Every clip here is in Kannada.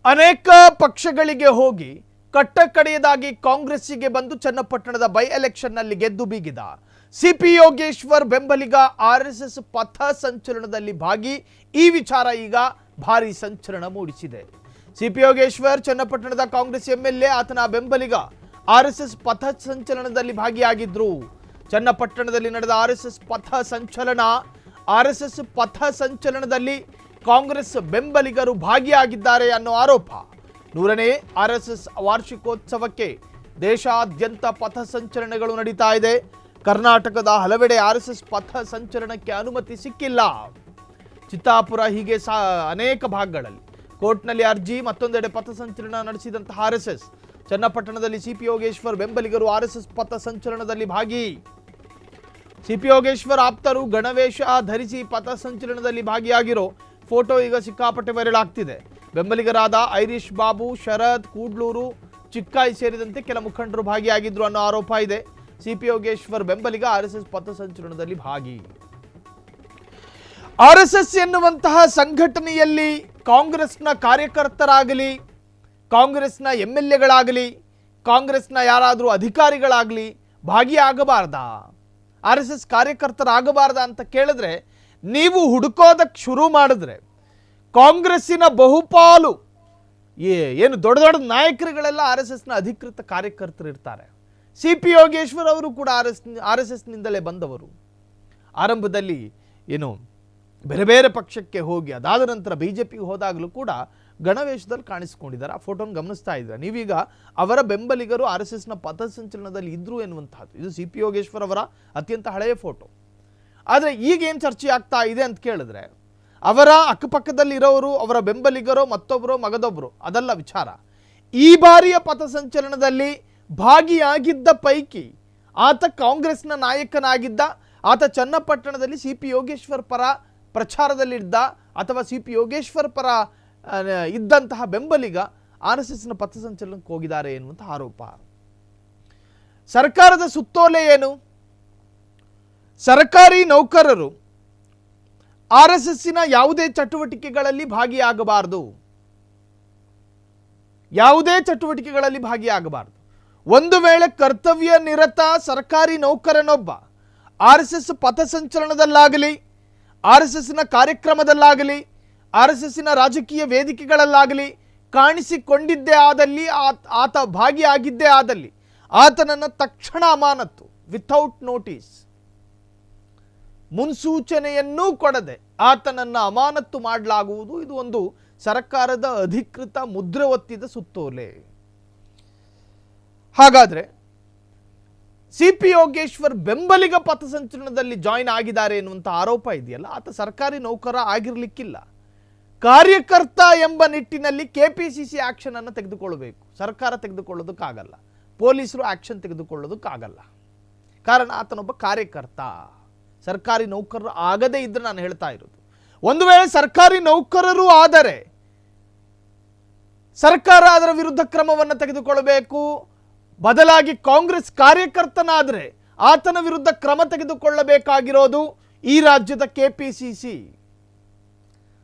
ಅನೇಕ ಪಕ್ಷಗಳಿಗೆ ಹೋಗಿ ಕಟ್ಟಕಡೆಯದಾಗಿ ಕಾಂಗ್ರೆಸ್ಸಿಗೆ ಬಂದು ಚನ್ನಪಟ್ಟಣದ ಬೈ ಎಲೆಕ್ಷನ್ನಲ್ಲಿ ಗೆದ್ದು ಬೀಗಿದ ಸಿಪಿ ಯೋಗೇಶ್ವರ್ ಬೆಂಬಲಿಗ ಆರ್ಎಸ್ಎಸ್ ಪಥ ಸಂಚಲನದಲ್ಲಿ ಭಾಗಿ. ಈ ವಿಚಾರ ಈಗ ಭಾರಿ ಸಂಚಲನ ಮೂಡಿಸಿದೆ. ಸಿಪಿ ಯೋಗೇಶ್ವರ್ ಚನ್ನಪಟ್ಟಣದ ಕಾಂಗ್ರೆಸ್ ಎಂಎಲ್ಎ, ಆತನ ಬೆಂಬಲಿಗ ಆರ್ಎಸ್ಎಸ್ ಪಥ ಸಂಚಲನದಲ್ಲಿ ಭಾಗಿಯಾಗಿದ್ರು. ಚನ್ನಪಟ್ಟಣದಲ್ಲಿ ನಡೆದ ಆರ್ಎಸ್ಎಸ್ ಪಥ ಸಂಚಲನದಲ್ಲಿ ಕಾಂಗ್ರೆಸ್ ಬೆಂಬಲಿಗರು ಭಾಗಿಯಾಗಿದ್ದಾರೆ ಅನ್ನೋ ಆರೋಪ. 100ನೇ ಆರ್ಎಸ್ಎಸ್ ವಾರ್ಷಿಕೋತ್ಸವಕ್ಕೆ ದೇಶಾದ್ಯಂತ ಪಥ ಸಂಚಲನಗಳು ನಡೀತಾ ಇದೆ. ಕರ್ನಾಟಕದ ಹಲವೆಡೆ ಆರ್ಎಸ್ಎಸ್ ಪಥ ಸಂಚಲನಕ್ಕೆ ಅನುಮತಿ ಸಿಕ್ಕಿಲ್ಲ. ಚಿತ್ತಾಪುರ ಹೀಗೆ ಅನೇಕ ಭಾಗಗಳಲ್ಲಿ ಕೋರ್ಟ್ನಲ್ಲಿ ಅರ್ಜಿ, ಮತ್ತೊಂದೆಡೆ ಪಥ ಸಂಚಲನ ನಡೆಸಿದಂತಹ ಆರ್ಎಸ್ಎಸ್. ಚನ್ನಪಟ್ಟಣದಲ್ಲಿ ಸಿಪಿ ಯೋಗೇಶ್ವರ್ ಬೆಂಬಲಿಗರು ಆರ್ಎಸ್ಎಸ್ ಪಥ ಸಂಚಲನದಲ್ಲಿ ಭಾಗಿ. ಸಿಪಿ ಯೋಗೇಶ್ವರ್ ಆಪ್ತರು ಗಣವೇಶ ಧರಿಸಿ ಪಥ ಸಂಚಲನದಲ್ಲಿ ಭಾಗಿಯಾಗಿರೋ ಫೋಟೋ ಈಗ ಸಿಕ್ಕಾಪಟ್ಟೆ ವೈರಲ್ ಆಗ್ತಿದೆ. ಬೆಂಬಲಿಗರಾದ ಐರಿಷ್ ಬಾಬು, ಶರತ್, ಕೂಡ್ಲೂರು, ಚಿಕ್ಕಾಯಿ ಸೇರಿದಂತೆ ಕೆಲ ಮುಖಂಡರು ಭಾಗಿಯಾಗಿದ್ರು ಅನ್ನೋ ಆರೋಪ ಇದೆ. ಸಿಪಿ ಯೋಗೇಶ್ವರ್ ಬೆಂಬಲಿಗ ಆರ್ಎಸ್ಎಸ್ ಪಥ ಸಂಚಲನದಲ್ಲಿ ಭಾಗಿ. ಆರ್ಎಸ್ಎಸ್ ಎನ್ನುವಂತಹ ಸಂಘಟನೆಯಲ್ಲಿ ಕಾಂಗ್ರೆಸ್ನ ಕಾರ್ಯಕರ್ತರಾಗಲಿ, ಕಾಂಗ್ರೆಸ್ನ ಎಂಎಲ್ಎಗಳಾಗಲಿ, ಕಾಂಗ್ರೆಸ್ನ ಯಾರಾದರೂ ಅಧಿಕಾರಿಗಳಾಗಲಿ ಭಾಗಿಯಾಗಬಾರ್ದಾ? ಆರ್ಎಸ್ಎಸ್ ಕಾರ್ಯಕರ್ತರಾಗಬಾರ್ದ ಅಂತ ಕೇಳಿದ್ರೆ, ನೀವು ಹುಡುಕೋದಕ್ಕೆ ಶುರು ಮಾಡಿದ್ರೆ ಕಾಂಗ್ರೆಸ್ಸಿನ ಬಹುಪಾಲು ಏನು ದೊಡ್ಡ ದೊಡ್ಡ ನಾಯಕರುಗಳೆಲ್ಲ ಆರ್ಎಸ್ಎಸ್ನ ಅಧಿಕೃತ ಕಾರ್ಯಕರ್ತರು ಇರ್ತಾರೆ. ಸಿಪಿ ಯೋಗೇಶ್ವರ್ ಅವರು ಕೂಡ ಆರ್ಎಸ್ಎಸ್ನಿಂದಲೇ ಬಂದವರು. ಆರಂಭದಲ್ಲಿ ಏನು ಬೇರೆ ಬೇರೆ ಪಕ್ಷಕ್ಕೆ ಹೋಗಿ ಅದಾದ ನಂತರ ಬಿಜೆಪಿಗೆ ಹೋದಾಗಲೂ ಕೂಡ ಗಣವೇಶದಲ್ಲಿ ಕಾಣಿಸಿಕೊಂಡಿದ್ದಾರೆ. ಆ ಫೋಟೋನ ಗಮನಿಸ್ತಾ ಇದ್ದಾರೆ ನೀವೀಗ. ಅವರ ಬೆಂಬಲಿಗರು ಆರ್ಎಸ್ಎಸ್ನ ಪಥ ಸಂಚಲನದಲ್ಲಿ ಇದ್ರು ಎನ್ನುವಂತಹದ್ದು ಇದು ಸಿಪಿ ಯೋಗೇಶ್ವರ್ ಅವರ ಅತ್ಯಂತ ಹಳೆಯ ಫೋಟೋ. ಆದರೆ ಈಗ ಏನು ಚರ್ಚೆ ಆಗ್ತಾ ಇದೆ ಅಂತ ಕೇಳಿದ್ರೆ, ಅವರ ಅಕ್ಕಪಕ್ಕದಲ್ಲಿರೋರು ಅವರ ಬೆಂಬಲಿಗರೋ ಮತ್ತೊಬ್ಬರೋ ಮಗದೊಬ್ಬರು ಅದಲ್ಲ ವಿಚಾರ. ಈ ಬಾರಿಯ ಪಥ ಸಂಚಲನದಲ್ಲಿ ಭಾಗಿಯಾಗಿದ್ದ ಪೈಕಿ ಆತ ಕಾಂಗ್ರೆಸ್ನ ನಾಯಕನಾಗಿದ್ದ, ಆತ ಚನ್ನಪಟ್ಟಣದಲ್ಲಿ ಸಿಪಿ ಯೋಗೇಶ್ವರ್ ಪರ ಪ್ರಚಾರದಲ್ಲಿದ್ದ ಅಥವಾ ಸಿಪಿ ಯೋಗೇಶ್ವರ್ ಪರ ಇದ್ದಂತಹ ಬೆಂಬಲಿಗ ಆರ್ಎಸ್ಎಸ್ನ ಪಥ ಸಂಚಲನಕ್ಕೆ ಹೋಗಿದ್ದಾರೆ ಎನ್ನುವಂತಹ ಆರೋಪ. ಸರ್ಕಾರದ ಸುತ್ತೋಲೆ ಏನು? ಸರ್ಕಾರಿ ನೌಕರರು ಆರ್ಎಸ್ಎಸ್ಸಿನ ಯಾವುದೇ ಚಟುವಟಿಕೆಗಳಲ್ಲಿ ಭಾಗಿಯಾಗಬಾರದು. ಒಂದು ವೇಳೆ ಕರ್ತವ್ಯ ನಿರತ ಸರ್ಕಾರಿ ನೌಕರನೊಬ್ಬ ಆರ್ಎಸ್ಎಸ್ ಪಥ ಸಂಚಲನದಲ್ಲಾಗಲಿ, ಆರ್ಎಸ್ಎಸ್ನ ಕಾರ್ಯಕ್ರಮದಲ್ಲಾಗಲಿ, ಆರ್ಎಸ್ಎಸ್ಸಿನ ರಾಜಕೀಯ ವೇದಿಕೆಗಳಲ್ಲಾಗಲಿ ಕಾಣಿಸಿಕೊಂಡಿದ್ದೇ ಆದಲ್ಲಿ, ಆತ ಭಾಗಿಯಾಗಿದ್ದೇ ಆದಲ್ಲಿ ಆತನನ್ನು ತಕ್ಷಣ ಅಮಾನತ್ತು, ವಿಥೌಟ್ ನೋಟಿಸ್, ಮುನ್ಸೂಚನೆಯನ್ನೂ ಕೊಡದೆ ಆತನನ್ನು ಅಮಾನತ್ತು ಮಾಡಲಾಗುವುದು. ಇದು ಒಂದು ಸರ್ಕಾರದ ಅಧಿಕೃತ ಮುದ್ರೆ ಒತ್ತಿದ ಸುತ್ತೋಲೆ. ಹಾಗಾದ್ರೆ ಸಿಪಿ ಯೋಗೇಶ್ವರ್ ಬೆಂಬಲಿಗ ಪಥ ಸಂಚಲನದಲ್ಲಿ ಜಾಯಿನ್ ಆಗಿದ್ದಾರೆ ಎನ್ನುವಂಥ ಆರೋಪ ಇದೆಯಲ್ಲ, ಆತ ಸರ್ಕಾರಿ ನೌಕರ ಆಗಿರಲಿಕ್ಕಿಲ್ಲ. ಕಾರ್ಯಕರ್ತ ಎಂಬ ನಿಟ್ಟಿನಲ್ಲಿ ಕೆಪಿಸಿಸಿ ಆಕ್ಷನ್ ಅನ್ನು ತೆಗೆದುಕೊಳ್ಳಬೇಕು. ಸರ್ಕಾರ ತೆಗೆದುಕೊಳ್ಳೋದಕ್ಕಾಗಲ್ಲ, ಪೊಲೀಸರು ಆಕ್ಷನ್ ತೆಗೆದುಕೊಳ್ಳೋದಕ್ಕಾಗಲ್ಲ. ಕಾರಣ ಆತನೊಬ್ಬ ಕಾರ್ಯಕರ್ತ. ಸರ್ಕಾರಿ ನೌಕರರು ಆಗದೇ ಇದ್ರೆ ನಾನು ಹೇಳ್ತಾ ಇರೋದು, ಒಂದು ವೇಳೆ ಸರ್ಕಾರಿ ನೌಕರರು ಆದರೆ ಸರ್ಕಾರ ಅದರ ವಿರುದ್ಧ ಕ್ರಮವನ್ನು ತೆಗೆದುಕೊಳ್ಳಬೇಕು. ಬದಲಾಗಿ ಕಾಂಗ್ರೆಸ್ ಕಾರ್ಯಕರ್ತನಾದರೆ ಆತನ ವಿರುದ್ಧ ಕ್ರಮ ತೆಗೆದುಕೊಳ್ಳಬೇಕಾಗಿರೋದು ಈ ರಾಜ್ಯದ ಕೆಪಿಸಿಸಿ.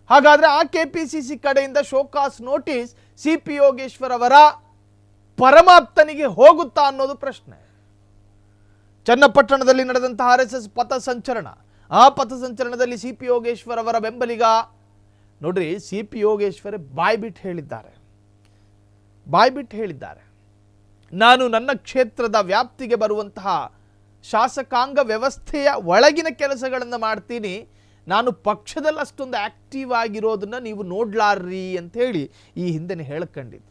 ಹಾಗಾದ್ರೆ ಆ ಕೆಪಿಸಿಸಿ ಕಡೆಯಿಂದ ಶೋಕಾಸ್ ನೋಟಿಸ್ ಸಿಪಿ ಯೋಗೇಶ್ವರ್ ಅವರ ಪರಮಾಪ್ತನಿಗೆ ಹೋಗುತ್ತಾ ಅನ್ನೋದು ಪ್ರಶ್ನೆ. ಚನ್ನಪಟ್ಟಣದಲ್ಲಿ ನಡೆದಂತಹ ಆರ್ಎಸ್ಎಸ್ ಪಥ ಸಂಚಲನ, ಆ ಪಥ ಸಂಚಲನದಲ್ಲಿ ಸಿಪಿ ಯೋಗೇಶ್ವರ್ ಅವರ ಬೆಂಬಲಿಗ ನೋಡ್ರಿ, ಸಿಪಿ ಯೋಗೇಶ್ವರ್ ಬಾಯ್ಬಿಟ್ಟು ಹೇಳಿದ್ದಾರೆ, ನಾನು ನನ್ನ ಕ್ಷೇತ್ರದ ವ್ಯಾಪ್ತಿಗೆ ಬರುವಂತಹ ಶಾಸಕಾಂಗ ವ್ಯವಸ್ಥೆಯ ಒಳಗಿನ ಕೆಲಸಗಳನ್ನು ಮಾಡ್ತೀನಿ, ನಾನು ಪಕ್ಷದಲ್ಲಿ ಅಷ್ಟೊಂದು ಆಕ್ಟಿವ್ ಆಗಿರೋದನ್ನ ನೀವು ನೋಡ್ಲಾರ್ರಿ ಅಂತ ಹೇಳಿ ಈ ಹಿಂದೆ ಹೇಳ್ಕೊಂಡಿದ್ರು.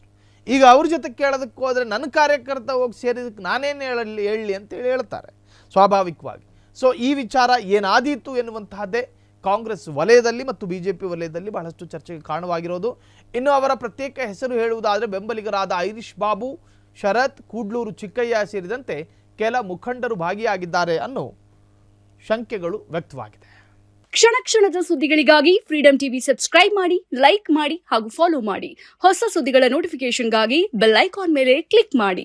ಈಗ ಅವ್ರ ಜೊತೆ ಕೇಳೋದಕ್ಕೆ ಹೋದರೆ ನನ್ನ ಕಾರ್ಯಕರ್ತ ಹೋಗಿ ಸೇರಿದಕ್ಕೆ ನಾನೇನು ಹೇಳಲಿ ಅಂತೇಳಿ ಹೇಳ್ತಾರೆ ಸ್ವಾಭಾವಿಕವಾಗಿ. ಸೊ ಈ ವಿಚಾರ ಏನಾದೀತು ಎನ್ನುವಂತಹದ್ದೇ ಕಾಂಗ್ರೆಸ್ ವಲಯದಲ್ಲಿ ಮತ್ತು ಬಿಜೆಪಿ ವಲಯದಲ್ಲಿ ಬಹಳಷ್ಟು ಚರ್ಚೆಗೆ ಕಾರಣವಾಗಿರೋದು. ಇನ್ನು ಅವರ ಪ್ರತ್ಯೇಕ ಹೆಸರು ಹೇಳುವುದಾದರೆ ಬೆಂಬಲಿಗರಾದ ಐರಿಷ್ ಬಾಬು, ಶರತ್, ಕೂಡ್ಲೂರು, ಚಿಕ್ಕಯ್ಯ ಸೇರಿದಂತೆ ಕೆಲ ಮುಖಂಡರು ಭಾಗಿಯಾಗಿದ್ದಾರೆ ಅನ್ನೋ ಶಂಕೆಗಳು ವ್ಯಕ್ತವಾಗಿದೆ. ಕ್ಷಣ ಕ್ಷಣದ ಸುದ್ದಿಗಳಿಗಾಗಿ ಫ್ರೀಡಂ ಟಿವಿ ಸಬ್ಸ್ಕ್ರೈಬ್ ಮಾಡಿ, ಲೈಕ್ ಮಾಡಿ ಹಾಗೂ ಫಾಲೋ ಮಾಡಿ. ಹೊಸ ಸುದ್ದಿಗಳ ನೋಟಿಫಿಕೇಶನ್ಗಾಗಿ ಬೆಲ್ ಐಕಾನ್ ಮೇಲೆ ಕ್ಲಿಕ್ ಮಾಡಿ.